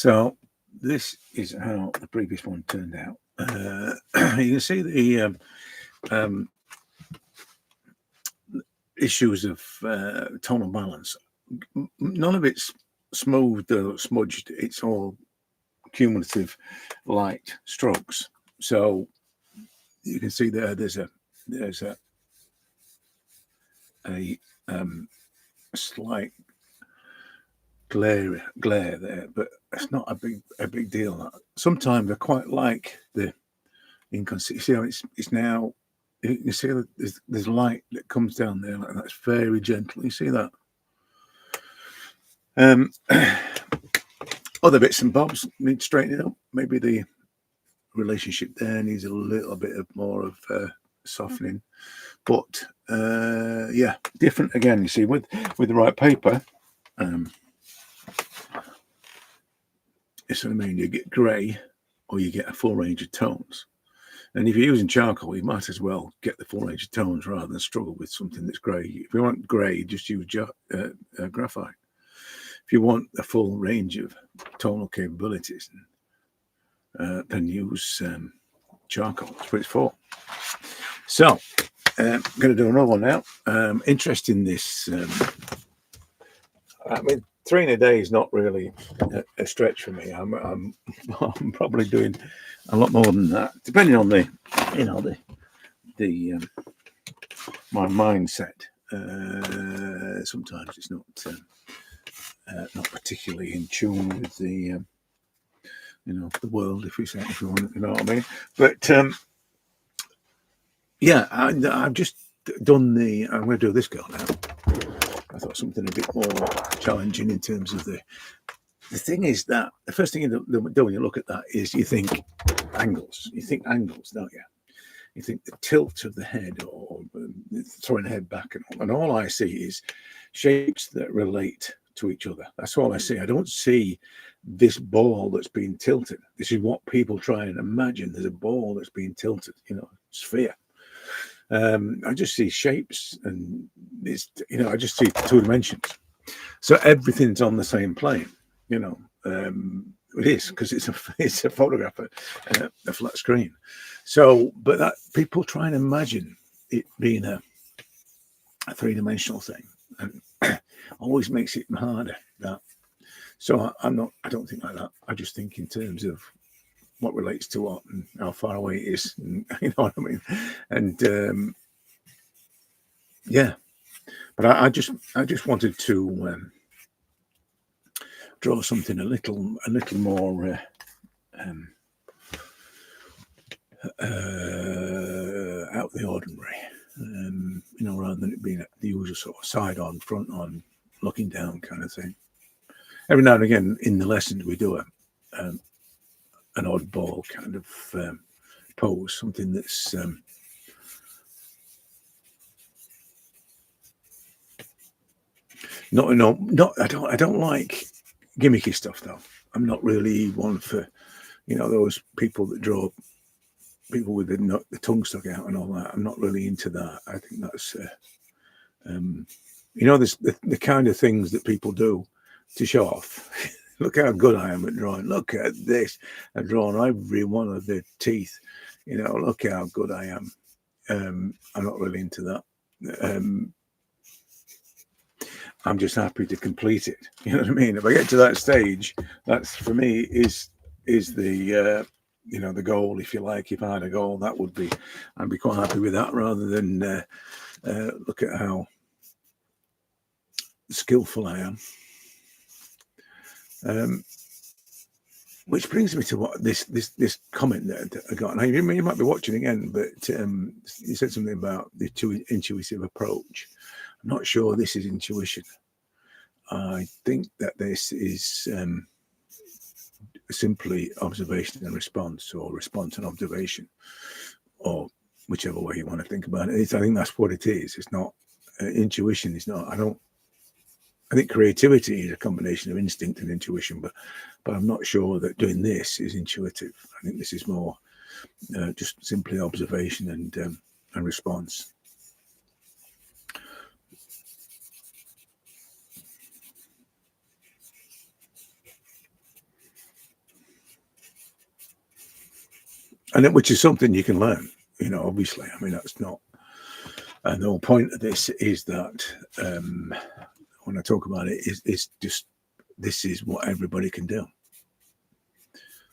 So this is how the previous one turned out. You can see the issues of tonal balance. None of it's smoothed or smudged. It's all cumulative light strokes. So you can see there's a slight glare there, but it's not a big deal. Sometimes I quite like the inconsistency. See how it's now. You see that there's light that comes down there, and that's very gentle. You see that. Other bits and bobs need straightening up. Maybe the relationship there needs a little bit of more of softening, but yeah, different again. You see, with the right paper, it's what I mean. You get grey, or you get a full range of tones. And if you're using charcoal, you might as well get the full range of tones rather than struggle with something that's grey. If you want grey, just use graphite. If you want a full range of tonal capabilities, then use charcoal. That's what it's for. So, I'm going to do another one now. Interesting this. I mean, 3 in a day is not really a stretch for me. I'm probably doing a lot more than that, depending on the my mindset. Sometimes it's not particularly in tune with the the world, if you want, you know what I mean. But yeah, I've just done I'm going to do this girl now. I thought something a bit more challenging in terms of the thing is that the first thing you do when you look at that is you think angles. You think angles, don't you? You think the tilt of the head or throwing the head back and all I see is shapes that relate to each other. That's all I see. I don't see this ball that's being tilted. This is what people try and imagine. There's a ball that's being tilted, sphere. I just see shapes and I just see 2 dimensions. So everything's on the same plane, it is because it's a photograph, a flat screen. So, but that people try and imagine it being a 3-dimensional thing, and always makes it harder. So I don't think like that. I just think in terms of what relates to what and how far away it is, and, you know what I mean. And yeah, but I just wanted to draw something a little more out of the ordinary, rather than it being the usual sort of side on, front on, looking down kind of thing. Every now and again in the lessons we do an oddball kind of pose, something that's I don't like gimmicky stuff though. I'm not really one for those people that draw people with the tongue stuck out and all that. I'm not really into that. I think that's there's the kind of things that people do to show off. Look how good I am at drawing. Look at this. I've drawn every one of the teeth. Look how good I am. I'm not really into that. I'm just happy to complete it. You know what I mean? If I get to that stage, that's for me is the the goal, if you like. If I had a goal, that would be, I'd be quite happy with that rather than look at how skillful I am. Which brings me to what this comment that I got. Now, you might be watching again, but you said something about the intuitive approach. I'm not sure this is intuition. I think that this is simply observation and response, or response and observation, or whichever way you want to think about it. I think that's what it is. It's not intuition. Is not. I think creativity is a combination of instinct and intuition, but I'm not sure that doing this is intuitive. I think this is more just simply observation and response. and which is something you can learn. Obviously, I mean that's not. And the whole point of this is that when I talk about it, it's just this is what everybody can do.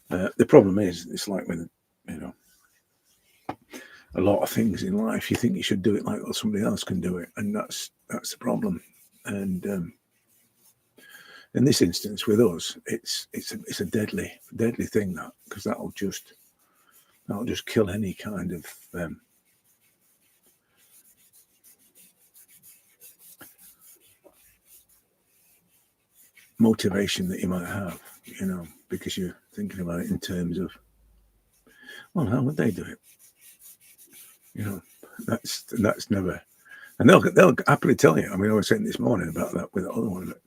The problem is, it's like with a lot of things in life, you think you should do it like somebody else can do it, and that's the problem. And in this instance, with us, it's a deadly thing, that, because that'll just kill any kind of motivation that you might have, because you're thinking about it in terms of, well, how would they do it? That's never, and they'll happily tell you. I mean, I was saying this morning about that with the other one. That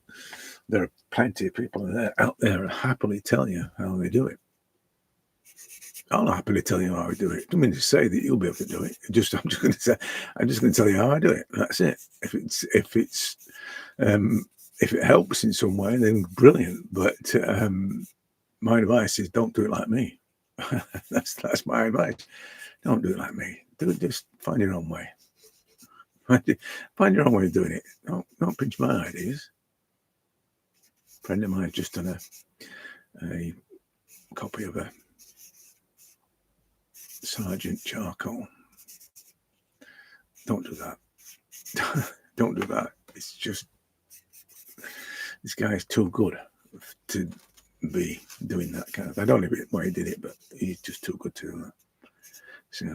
there are plenty of people out there who happily tell you how they do it. I'll happily tell you how I do it. I don't mean to say that you'll be able to do it. I'm just going to tell you how I do it. That's it. If it helps in some way, then brilliant. But my advice is don't do it like me. That's my advice. Don't do it like me. Just find your own way. Find your own way of doing it. Don't pinch my ideas. A friend of mine just done a copy of a Sergeant charcoal. Don't do that. Don't do that. It's just, this guy is too good to be doing that kind of. I don't know why he did it, but he's just too good to do that. So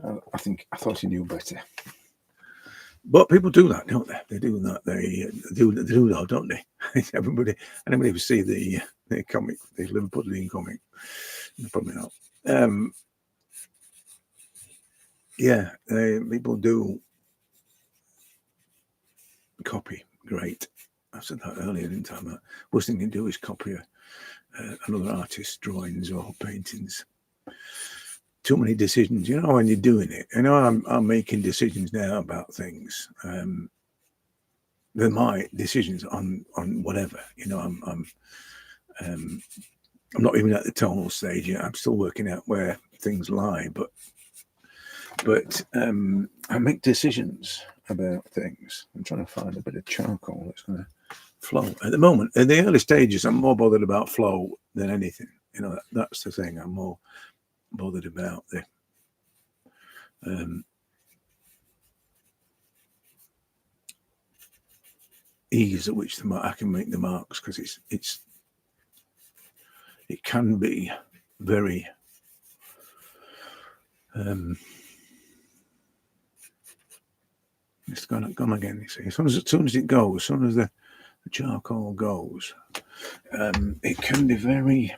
I thought he knew better. But people do that, don't they? They do that. They do that, don't they? Anybody who see the comic, the Liverpudlian comic, probably not. Yeah, people do copy. Great. I said that earlier, didn't I? But worst thing you can do is copy another artist's drawings or paintings. Too many decisions, when you're doing it. I'm making decisions now about things. They're my decisions on whatever. I'm not even at the tonal stage yet. I'm still working out where things lie, but I make decisions about things. I'm trying to find a bit of charcoal that's going to flow. At the moment, in the early stages, I'm more bothered about flow than anything. That's the thing. I'm more bothered about the ease at which I can make the marks, because it can be very it's gone again. You see, as soon as it goes, as soon as the charcoal goes, it can be very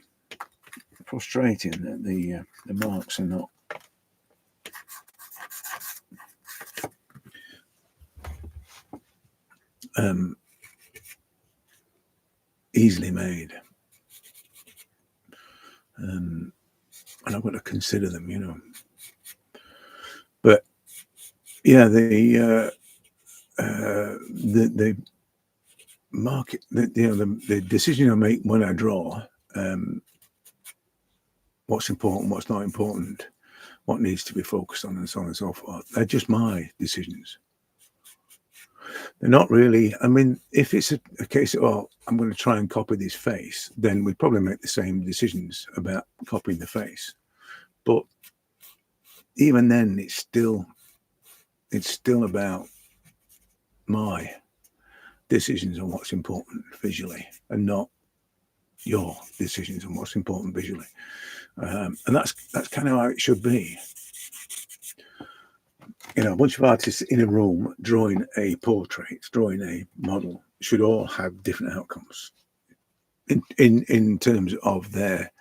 frustrating that the marks are not easily made, and I've got to consider them, But yeah, the market, the decision I make when I draw, what's important, what's not important, what needs to be focused on, and so on and so forth. They're just my decisions. They're not really. I mean, if it's a case of, I'm going to try and copy this face, then we'd probably make the same decisions about copying the face. But even then, it's still about my decisions on what's important visually, and not your decisions on what's important visually. And that's kind of how it should be. A bunch of artists in a room drawing a portrait, drawing a model, should all have different outcomes in terms of their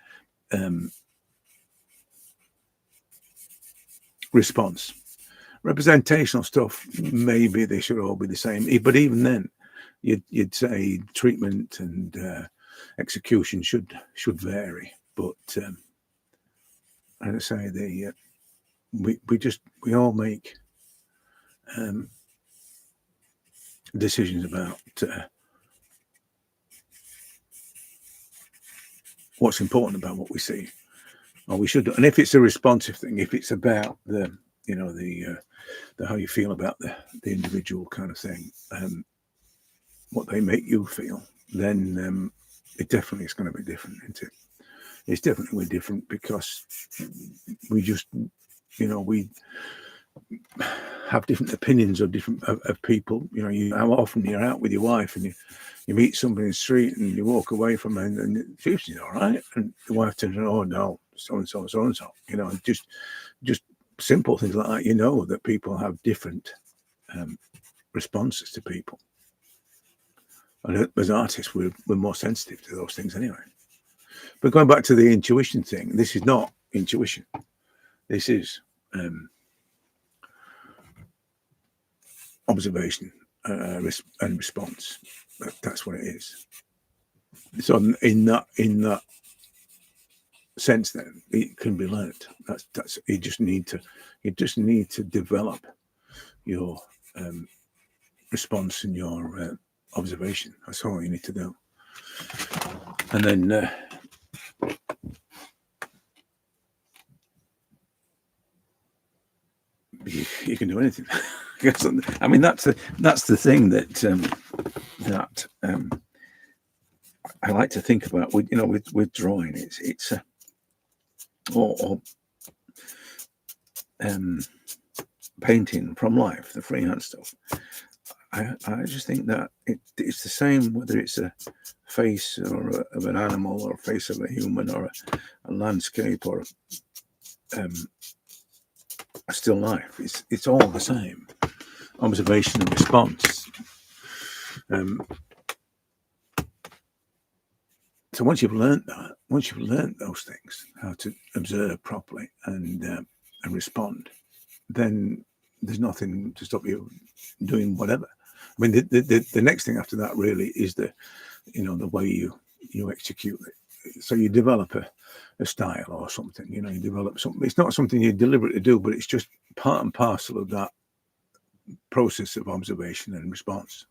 response. Representational stuff, maybe they should all be the same, but even then, you'd say treatment and execution should vary. But as I say, we all make decisions about what's important about what we see, or we should. And if it's a responsive thing, if it's about the how you feel about the individual kind of thing, what they make you feel, then it definitely is going to be different, isn't it? It's definitely different because we just, we have different opinions of different of people. How often you're out with your wife and you meet somebody in the street and you walk away from her and she's all right, and the wife turns around, oh no, so and so, so and so. Just simple things like that. That people have different responses to people, and as artists, we're more sensitive to those things anyway. But going back to the intuition thing, this is not intuition. This is observation and response. That's what it is. So in that sense, then it can be learnt. That's you just need to develop your response and your observation. That's all you need to do, and then you can do anything. I mean, that's the thing that I like to think about with drawing. It's or painting from life, the freehand stuff. I just think that it's the same whether it's a face of an animal or a face of a human or a landscape or a still life. It's all the same. Observation and response. So once you've learned those things, how to observe properly and respond, then there's nothing to stop you doing whatever. I mean, the next thing after that really is the way you execute it. So you develop a style or something. You develop something. It's not something you deliberately do, but it's just part and parcel of that process of observation and response.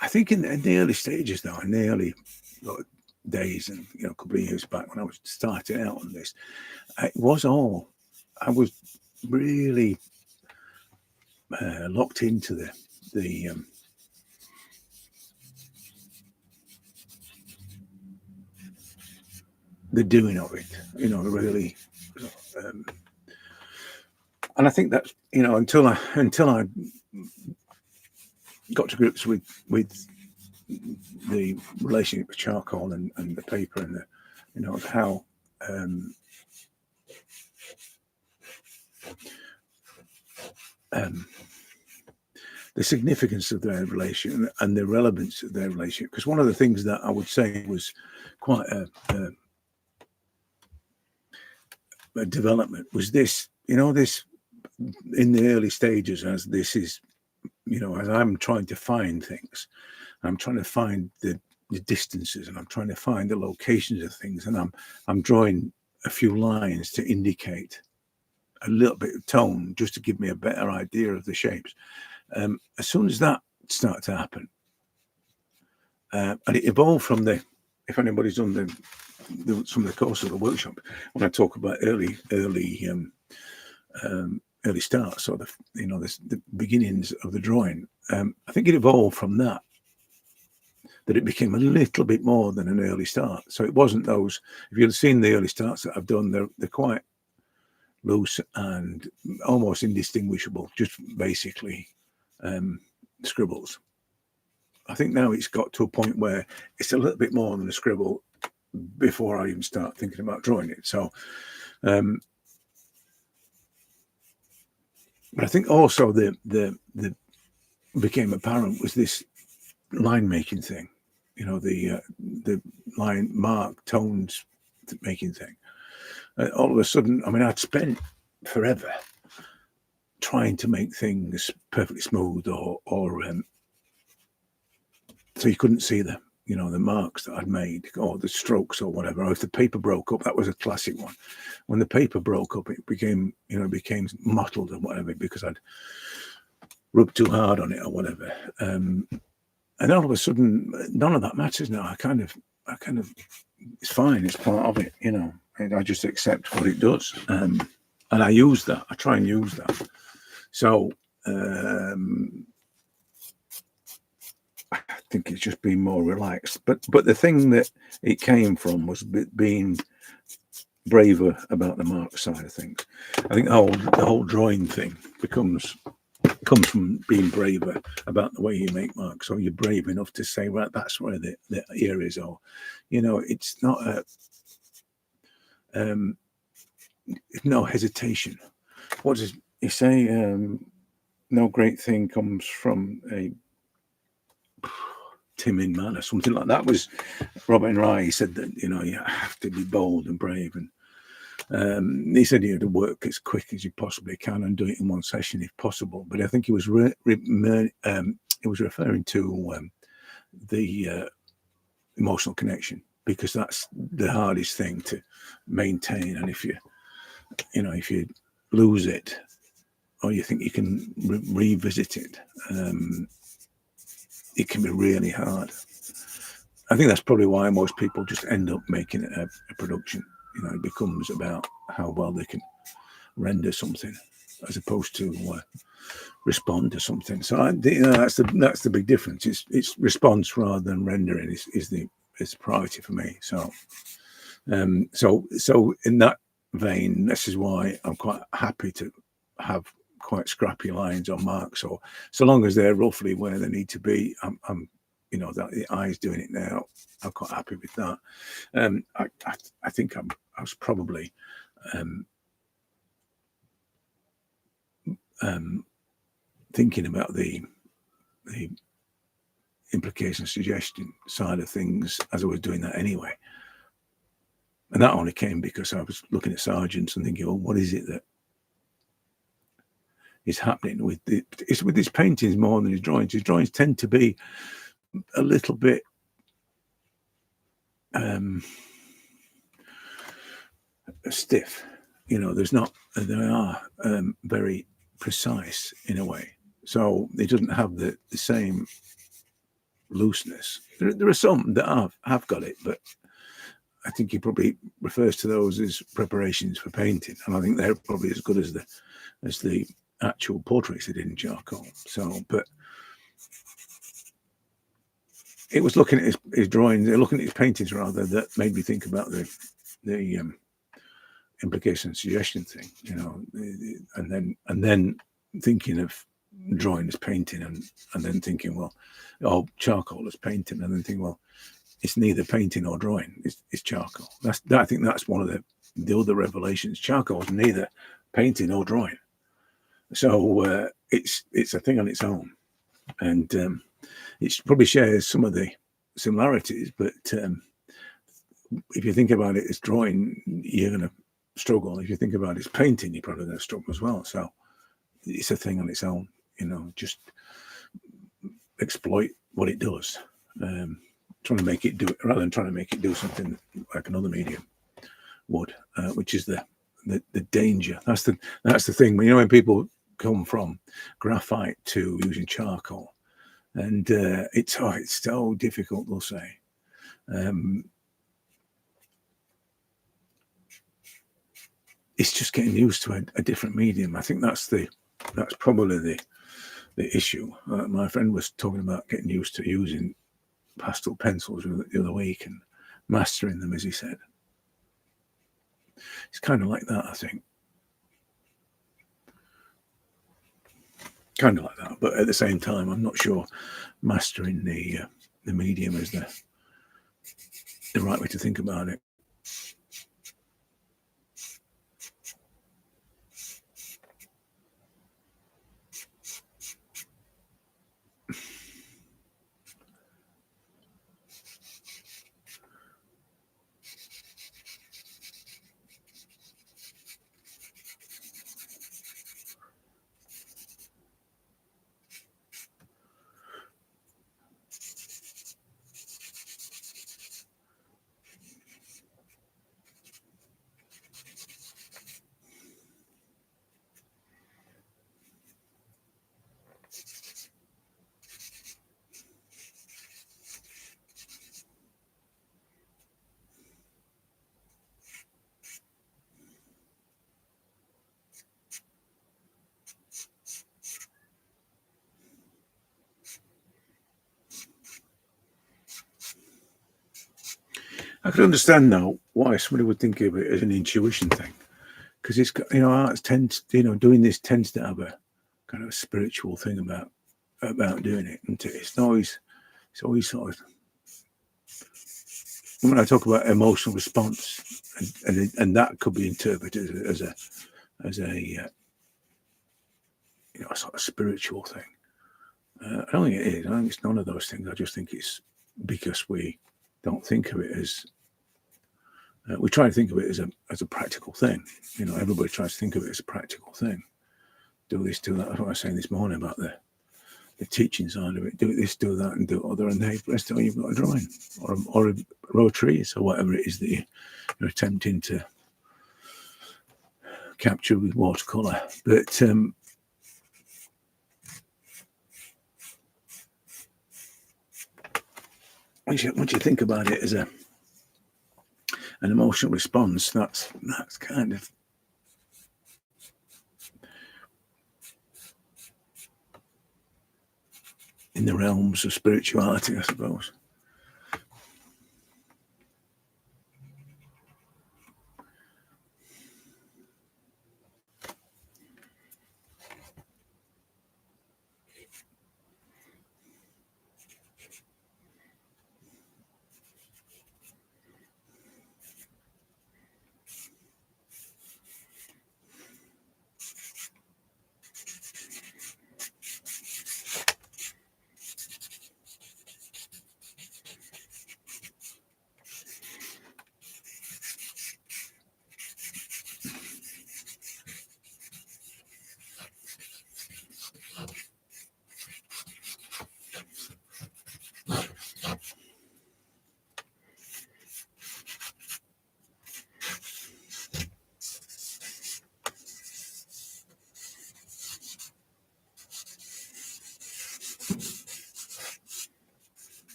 I think in the early stages, though, in the early days, and a couple of years back when I was starting out on this, I was really locked into the doing of it, really. And I think that's until I got to grips with the relationship with charcoal and the paper and how the significance of their relation and the relevance of their relationship. Because one of the things that I would say was quite a development was this, this in the early stages, as this is, as I'm trying to find things, I'm trying to find the distances, and I'm trying to find the locations of things, and I'm drawing a few lines to indicate a little bit of tone, just to give me a better idea of the shapes. As soon as that started to happen, and it evolved from the. If anybody's done some of the course of the workshop, when I talk about early starts, or the beginnings of the drawing, I think it evolved from that it became a little bit more than an early start. So it wasn't those. If you've seen the early starts that I've done, they're quite loose and almost indistinguishable, just basically scribbles. I think now it's got to a point where it's a little bit more than a scribble before I even start thinking about drawing it. So, but I think also the became apparent was this line making thing, the line mark tones making thing. All of a sudden, I mean, I'd spent forever trying to make things perfectly smooth or so you couldn't see the marks that I'd made or the strokes or whatever. Or if the paper broke up, that was a classic one. When the paper broke up, it became mottled or whatever because I'd rubbed too hard on it or whatever. And all of a sudden, none of that matters now. I kind of, it's fine. It's part of it, I just accept what it does. And I use that. I try and use that. So I think it's just been more relaxed. But the thing that it came from was being braver about the mark side of things. I think the whole drawing thing comes from being braver about the way you make marks. So you're brave enough to say, right, that's where the ear is, or it's not no hesitation. What does he say? No great thing comes from a timid man, or something like that. Was Robert Rye. He said that you have to be bold and brave, and he said you have to work as quick as you possibly can and do it in one session if possible. But I think he was referring to the emotional connection, because that's the hardest thing to maintain. And if you lose it, or you think you can revisit it, it can be really hard. I think that's probably why most people just end up making it a production. It becomes about how well they can render something as opposed to respond to something. So that's the big difference. It's response rather than rendering is the priority for me. So so in that vein, this is why I'm quite happy to have quite scrappy lines or marks, or so long as they're roughly where they need to be. I'm that the eye's doing it now. I'm quite happy with that. I think I was probably thinking about the implication suggestion side of things as I was doing that anyway. And that only came because I was looking at Sargent's and thinking, well, what is it that is happening with it's with his paintings more than his drawings. His drawings tend to be a little bit stiff. They are very precise in a way. So it doesn't have the same looseness. There are some that have got it, but I think he probably refers to those as preparations for painting, and I think they're probably as good as the actual portraits he did in charcoal. So, but it was looking at his drawings, looking at his paintings rather, that made me think about the implication and suggestion thing, and then thinking of drawing as painting, and then thinking, well, charcoal as painting, and then thinking, well, it's neither painting or drawing. It's charcoal. I think that's one of the other revelations. Charcoal is neither painting or drawing. So it's a thing on its own, and it probably shares some of the similarities. But if you think about it as drawing, you're going to struggle. If you think about it as painting, you're probably going to struggle as well. So it's a thing on its own. Just exploit what it does. Trying to make it do it rather than trying to make it do something like another medium would, which is the danger. That's the thing. When people come from graphite to using charcoal, And it's so difficult, they'll say. It's just getting used to a different medium. I think that's probably the issue. My friend was talking about getting used to using pastel pencils the other week and mastering them, as he said. It's kind of like that, I think. Kind of like that, but at the same time, I'm not sure mastering the medium is the right way to think about it. I could understand now why somebody would think of it as an intuition thing, because it's, arts tends, doing this tends to have a kind of a spiritual thing about doing it, and it's always sort of, when I talk about emotional response, and that could be interpreted as a sort of spiritual thing. I don't think it is. I think it's none of those things. I just think it's because we don't think of it as we try to think of it as a practical thing. Everybody tries to think of it as a practical thing. Do this, do that. That's what I was saying this morning about the teaching side of it. Do this, do that, and do other. And hey, rest of it, you've got a drawing or a row of trees or whatever it is that you're attempting to capture with watercolor. But once you think about it as an emotional response, that's kind of in the realms of spirituality, I suppose.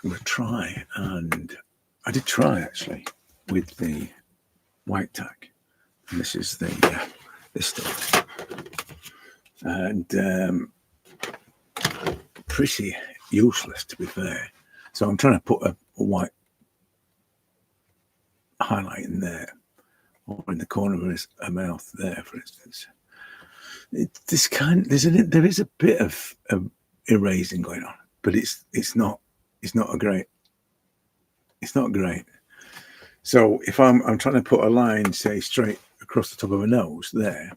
I'm going to try, and I did try actually with the white tack. And this is the this stuff, and pretty useless, to be fair. So I'm trying to put a white highlight in there, or in the corner of his mouth there, for instance. There is a bit of erasing going on, but it's not great. So if I'm trying to put a line, say, straight across the top of a nose there,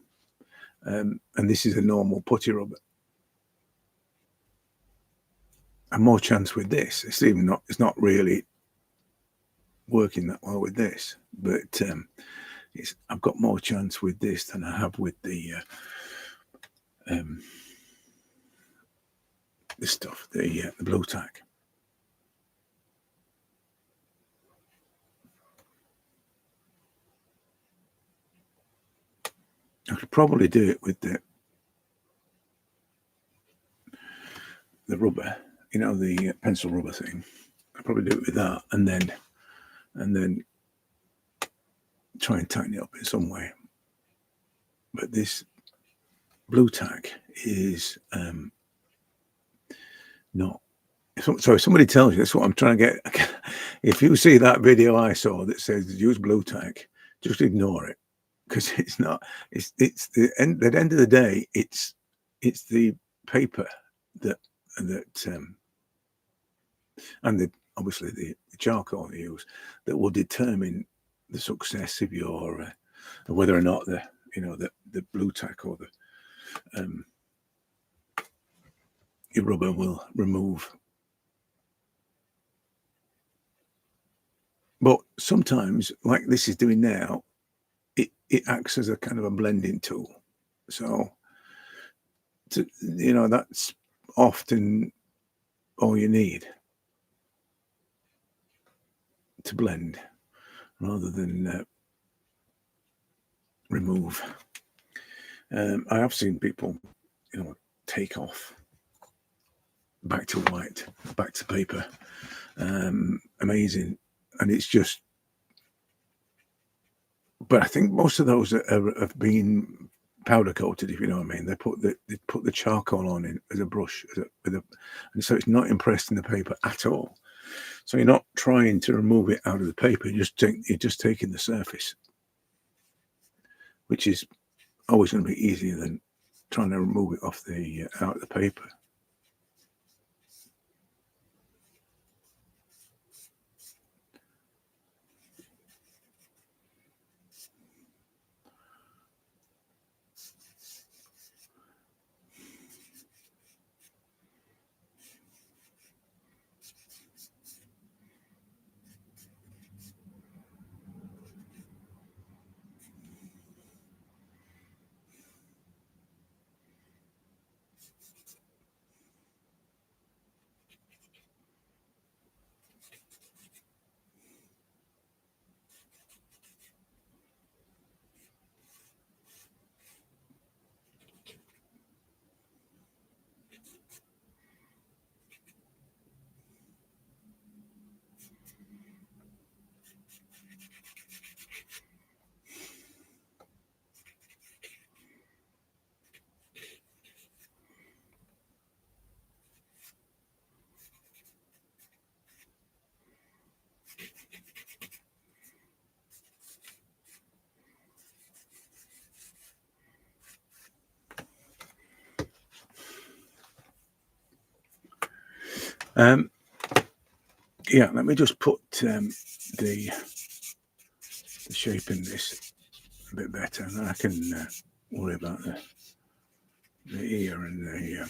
and this is a normal putty rubber. And more chance with this. It's not really working that well with this, but I've got more chance with this than I have with the stuff, the blue tack. I could probably do it with the rubber, you know, the pencil rubber thing. I'd probably do it with that, and then try and tighten it up in some way. But this blue tack is not. So if somebody tells you, that's what I'm trying to get. If you see that video I saw that says use blue tack, just ignore it, because it's not. It's the end. At the end of the day, it's the paper that and obviously the charcoal you use that will determine the success of your whether or not the blue tack or the your rubber will remove. But sometimes, like this is doing now, it acts as a kind of a blending tool. So, that's often all you need to blend, rather than remove. I have seen people, take off back to white, back to paper. Amazing. And it's just, but I think most of those have been powder coated, if you know what I mean. They put the charcoal on in as a brush, and so it's not impressed in the paper at all. So you're not trying to remove it out of the paper. You're just taking the surface, which is always going to be easier than trying to remove it off the out of the paper. Yeah, let me just put the shape in this a bit better, and then I can worry about the ear and the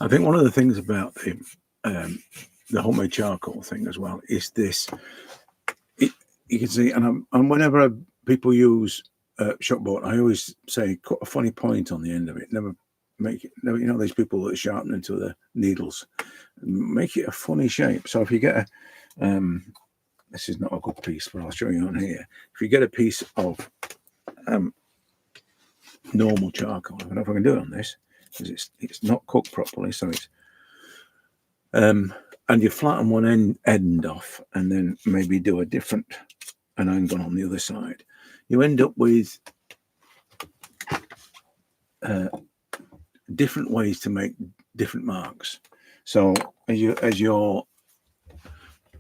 I think one of the things about the homemade charcoal thing as well is this. You can see, and whenever people use shopboard, I always say cut a funny point on the end of it. Never make it. Never, you know, these people that sharpen into the needles, make it a funny shape. So if you get a, this is not a good piece, but I'll show you on here. If you get a piece of normal charcoal, I don't know if I can do it on this because it's not cooked properly, so it's and you flatten one end off, and then maybe do a different an angle on the other side. You end up with different ways to make different marks. So as you're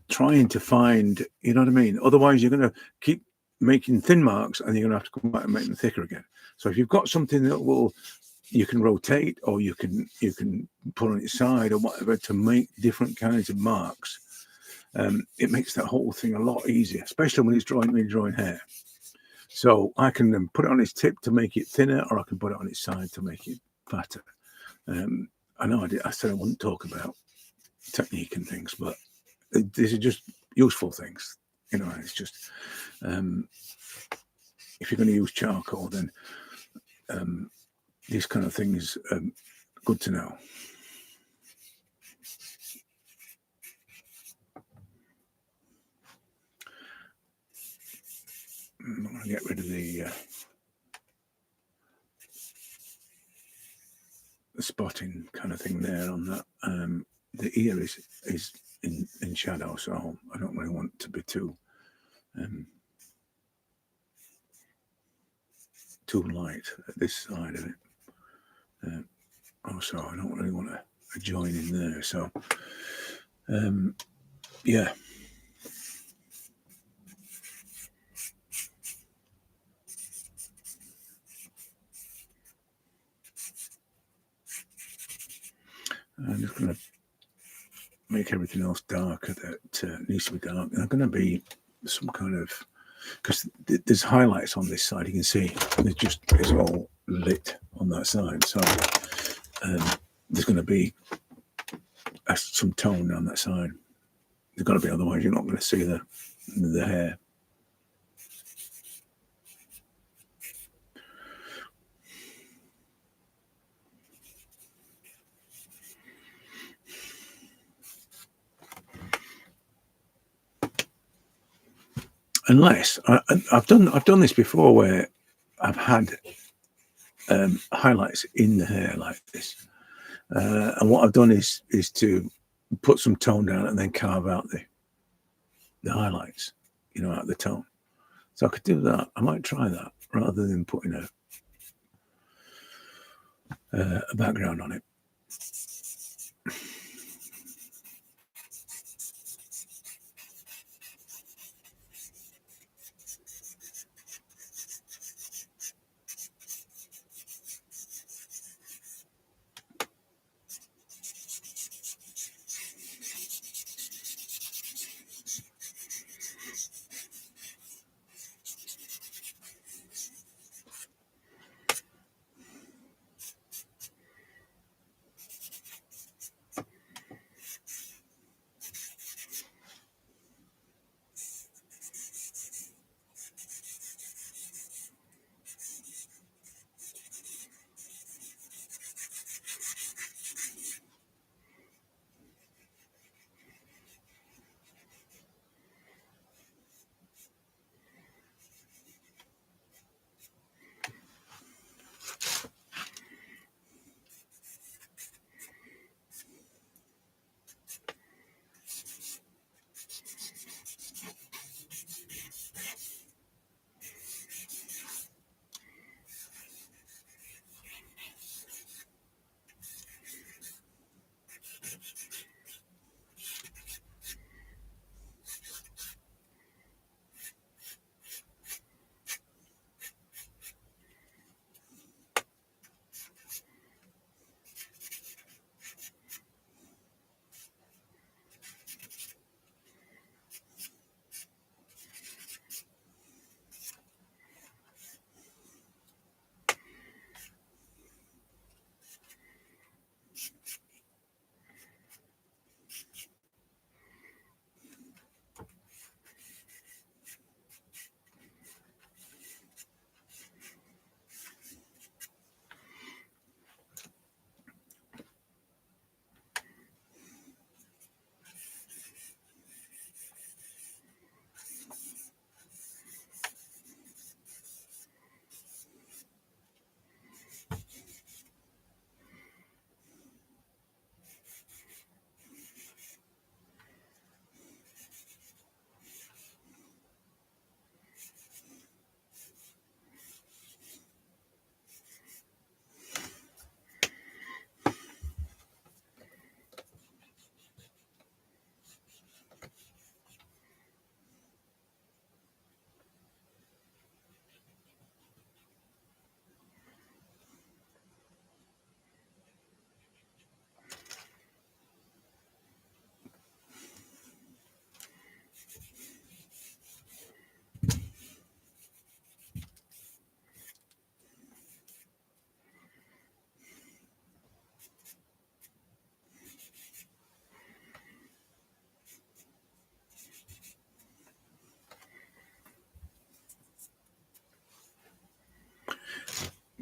trying to find, you know what I mean? Otherwise, you're going to keep making thin marks, and you're going to have to come back and make them thicker again. So if you've got something that you can rotate, or you can put on its side or whatever to make different kinds of marks, it makes that whole thing a lot easier, especially when it's drawing hair. So I can then put it on its tip to make it thinner, or I can put it on its side to make it fatter. I know I said I wouldn't talk about technique and things, but these are just useful things. You know, it's just if you're going to use charcoal, then these kind of things are good to know. I'm going to get rid of the spotting kind of thing there on that. The ear is in shadow, so I don't really want to be too light at this side of it. Also, I don't really want to join in there. So, yeah. I'm just going to make everything else darker that needs to be dark. And I'm going to be some kind of, because there's highlights on this side. You can see it's all lit on that side. So there's going to be some tone down that side. There's got to be, otherwise you're not going to see the hair. Unless I've done this before, where I've had highlights in the hair like this, and what I've done is to put some tone down and then carve out the highlights, you know, out of the tone. So I could do that. I might try that rather than putting a background on it.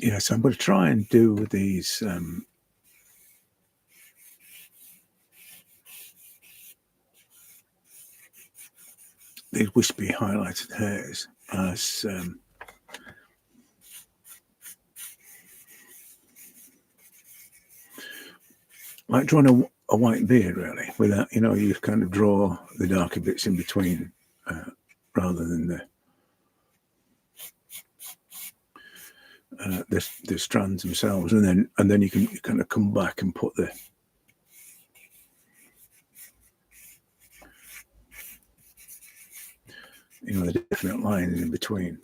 yeah, so I'm going to try and do these wispy highlighted hairs as like drawing a white beard, really, without, you know, you kind of draw the darker bits in between rather than the strands themselves, and then you can kind of come back and put the the definite lines in between.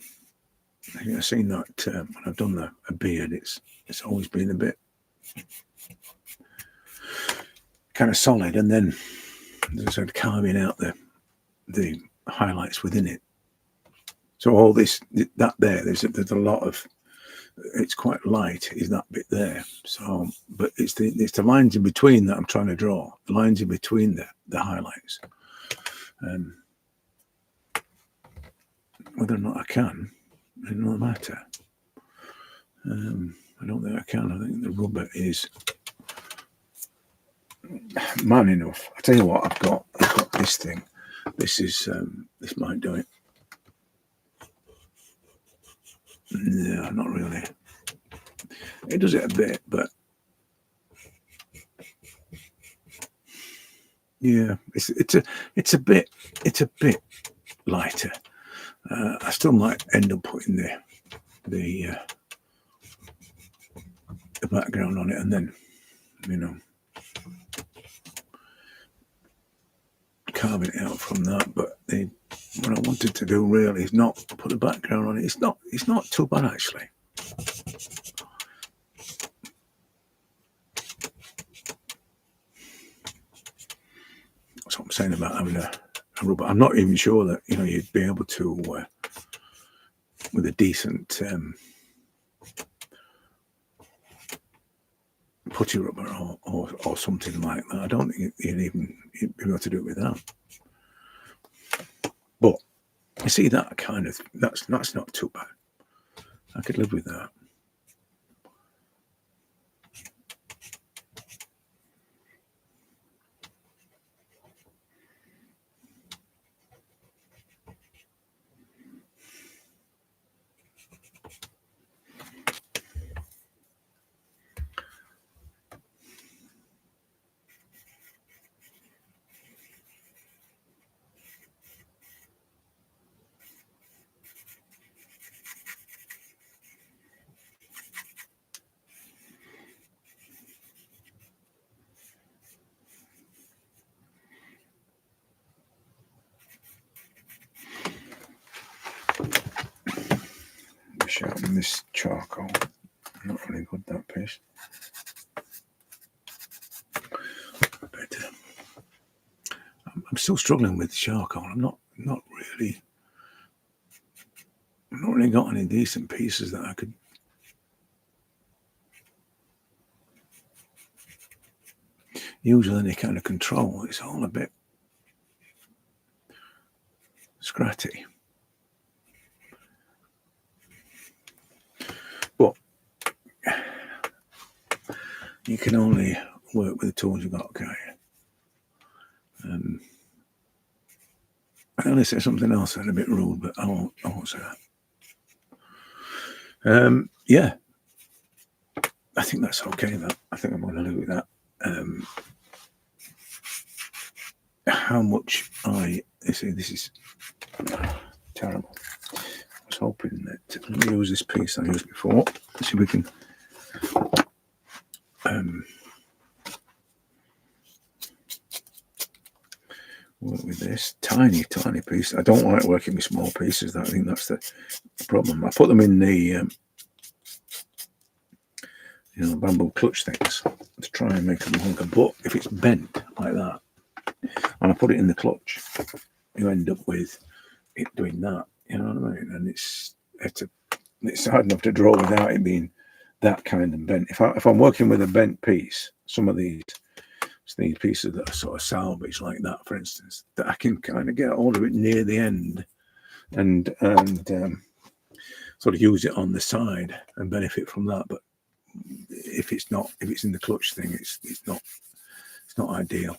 I think I've seen that when I've done a beard, it's always been a bit kind of solid, and then there's sort of carving out the highlights within it. So all this there's a lot of, it's quite light, is that bit there. So, but it's the lines in between that I'm trying to draw. The lines in between the highlights. Whether or not I can, it doesn't matter. I don't think I can. I think the rubber is man enough. I tell you what, I've got this thing. This might do it. No, not really. It does it a bit, but yeah, it's a bit lighter. I still might end up putting the background on it, and then carving it out from that. But what I wanted to do really is not put a background on it. It's not too bad, actually. That's what I'm saying about having a rubber. I'm not even sure that you'd be able to with a decent putty rubber or something like that. I don't think you'd be able to do it with that. But you see, that kind of that's not too bad. I could live with that. Sharpen this charcoal. Not really good, that piece. But I'm still struggling with charcoal. I'm not really got any decent pieces that I could use with any kind of control. It's all a bit scratty. But you can only work with the tools you've got, can't you? I only say something else that's a bit rude, but I won't say that. Yeah, I think that's okay. I think I'm going to live with that. How much this is terrible. I was hoping that let me use this piece I used before. Let's see if we can work with this tiny piece. I don't like working with small pieces. I think that's the problem. I put them in the bamboo clutch things to try and make them longer. But if it's bent like that, and I put it in the clutch, you end up with it doing that. You know what I mean? And it's hard enough to draw without it being that kind of bent. If I'm working with a bent piece, some of these pieces that are sort of salvaged like that, for instance, that I can kind of get hold of it near the end and sort of use it on the side and benefit from that. But if it's in the clutch thing, it's not ideal.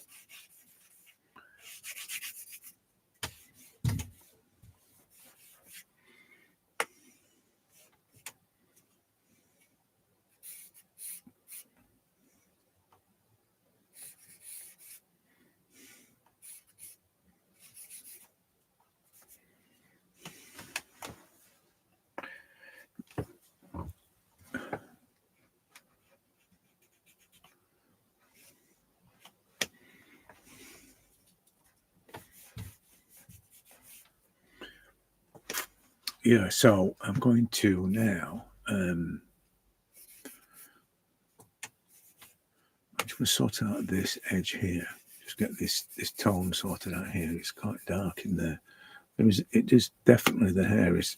Yeah, so I'm going to now I'm just going to sort out this edge here. Just get this tone sorted out here. It's quite dark in there. It is definitely, the hair is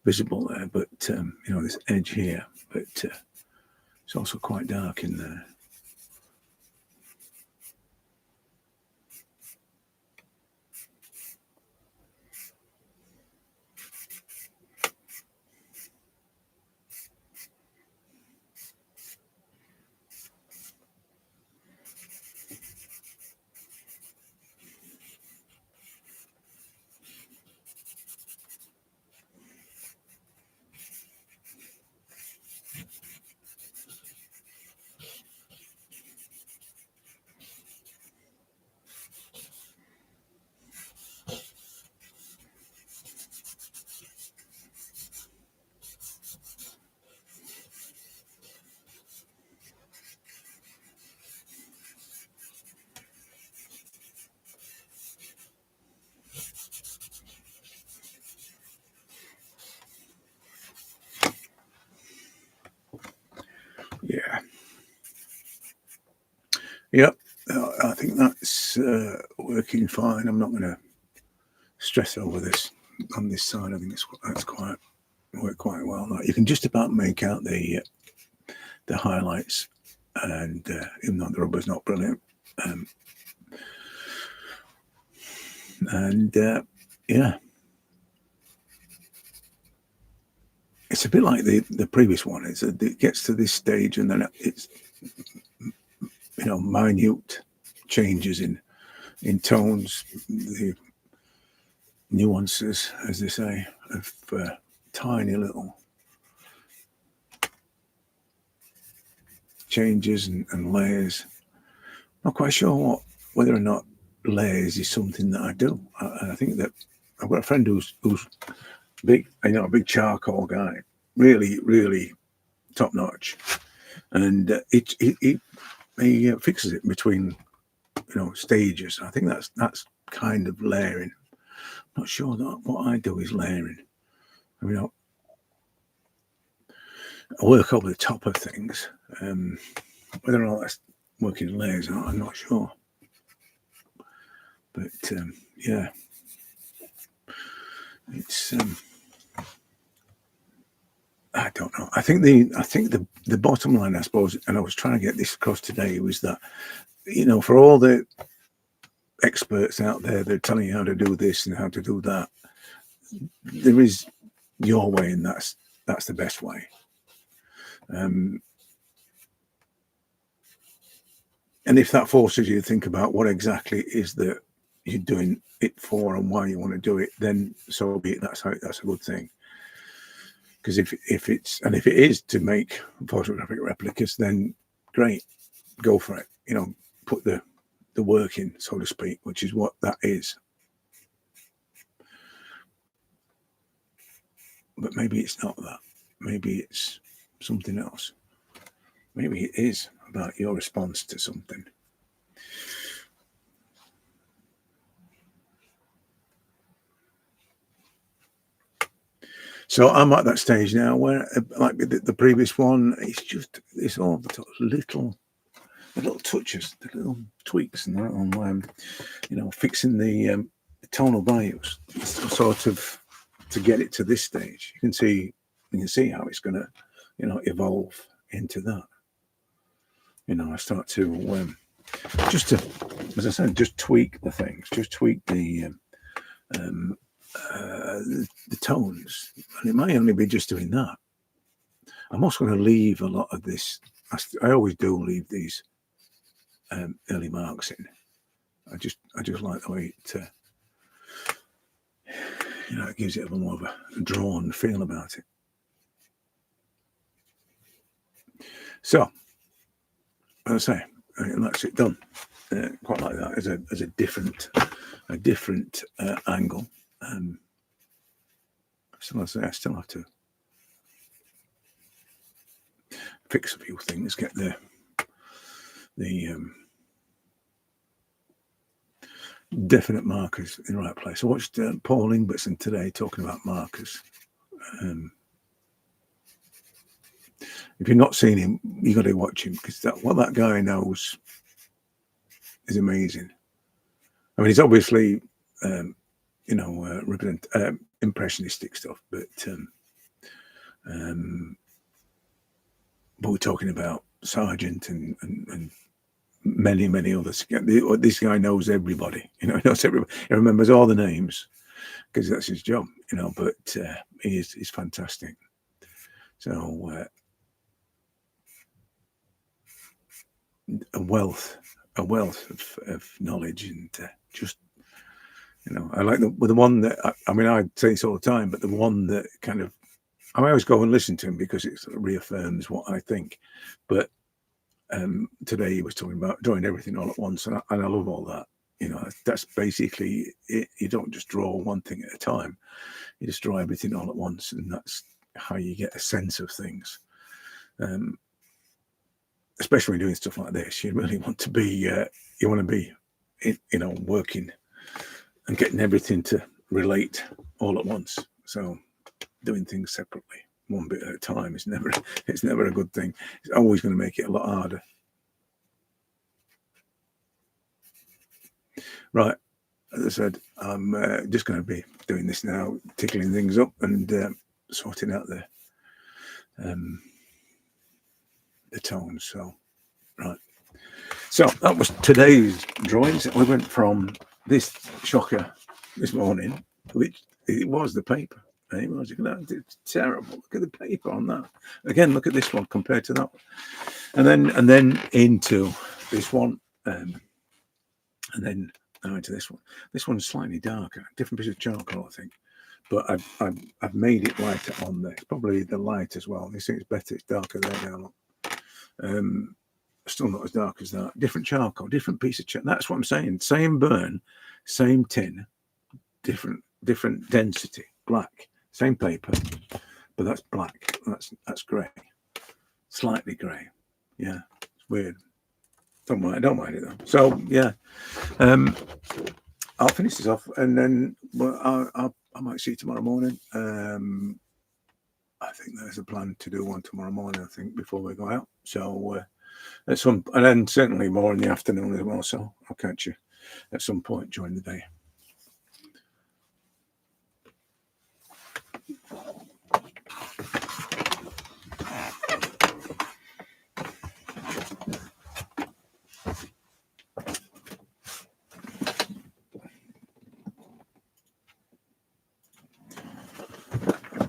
visible there, but you know, this edge here, but it's also quite dark in there. Yeah. Yep. I think that's working fine. I'm not going to stress over this on this side. I think that's worked quite well. Like, you can just about make out the highlights, and even though the rubber's not brilliant, and yeah, it's a bit like the previous one. It gets to this stage, and then it's, you know, minute changes in tones, the nuances, as they say, of tiny little changes and layers. Not quite sure whether or not layers is something that I do. I think that I've got a friend who's big, you know, a big charcoal guy, really top notch, and he fixes it between, you know, stages. I think that's kind of layering. Not sure that what I do is layering. I mean, I work over the top of things. Whether or not that's working in layers or not, I'm not sure. But yeah, it's I don't know. I think the bottom line, I suppose, and I was trying to get this across today, was that, you know, for all the experts out there, they're telling you how to do this and how to do that, there is your way, and that's the best way. And if that forces you to think about what exactly is that you're doing it for and why you want to do it, then so be it. That's a good thing. Because if it is to make photographic replicas, then great, go for it. You know, put the work in, so to speak, which is what that is. But maybe it's not that. Maybe it's something else. Maybe it is about your response to something. So I'm at that stage now where, like the previous one, it's all the little touches, the little tweaks, and that on, you know, fixing the tonal values, sort of, to get it to this stage. You can see how it's going to, you know, evolve into that. You know, I start to just to, as I said, just tweak the things, just tweak the the tones, and it might only be just doing that. I'm also going to leave a lot of this. I always do leave these early marks in. I just like the way it, it gives it a more of a drawn feel about it. So, as I say, that's it done. Quite like that as a different angle. So I say I still have to fix a few things, get the definite markers in the right place. I watched Paul Ingbertson today talking about markers. If you've not seen him, you got to watch him, because what that guy knows is amazing. I mean, it's obviously impressionistic stuff, but we're talking about Sargent and many others. This guy knows everybody. He knows everybody. He remembers all the names because that's his job. But he's fantastic. So a wealth of knowledge, and just I like the one that I say this all the time, but the one that kind of I always go and listen to him because it sort of reaffirms what I think. But today he was talking about drawing everything all at once, and I love all that. That's basically it. You don't just draw one thing at a time; you just draw everything all at once, and that's how you get a sense of things. Especially when you're doing stuff like this, you really want to be working and getting everything to relate all at once. So doing things separately, one bit at a time, it's never a good thing. It's always going to make it a lot harder. Right, as I said, I'm just going to be doing this now, tickling things up and sorting out the tones. So right, so that was today's drawings. We went from this shocker this morning, which it was the paper. It's terrible. Look at the paper on that. Again, look at this one compared to that one, and then into this one, and then now into this one. This one's slightly darker, different piece of charcoal, I think. But I've made it lighter on there. It's probably the light as well. You see, it's better. It's darker there now. Look. Still not as dark as that. Different charcoal, different piece of charcoal. That's what I'm saying. Same burn, same tin, different density. Black, same paper, but that's black. That's grey, slightly grey. Yeah, it's weird. Don't mind it though. So yeah, I'll finish this off, and then I might see you tomorrow morning. I think there's a plan to do one tomorrow morning, I think, before we go out. So and then certainly more in the afternoon as well. So I'll catch you at some point during the day.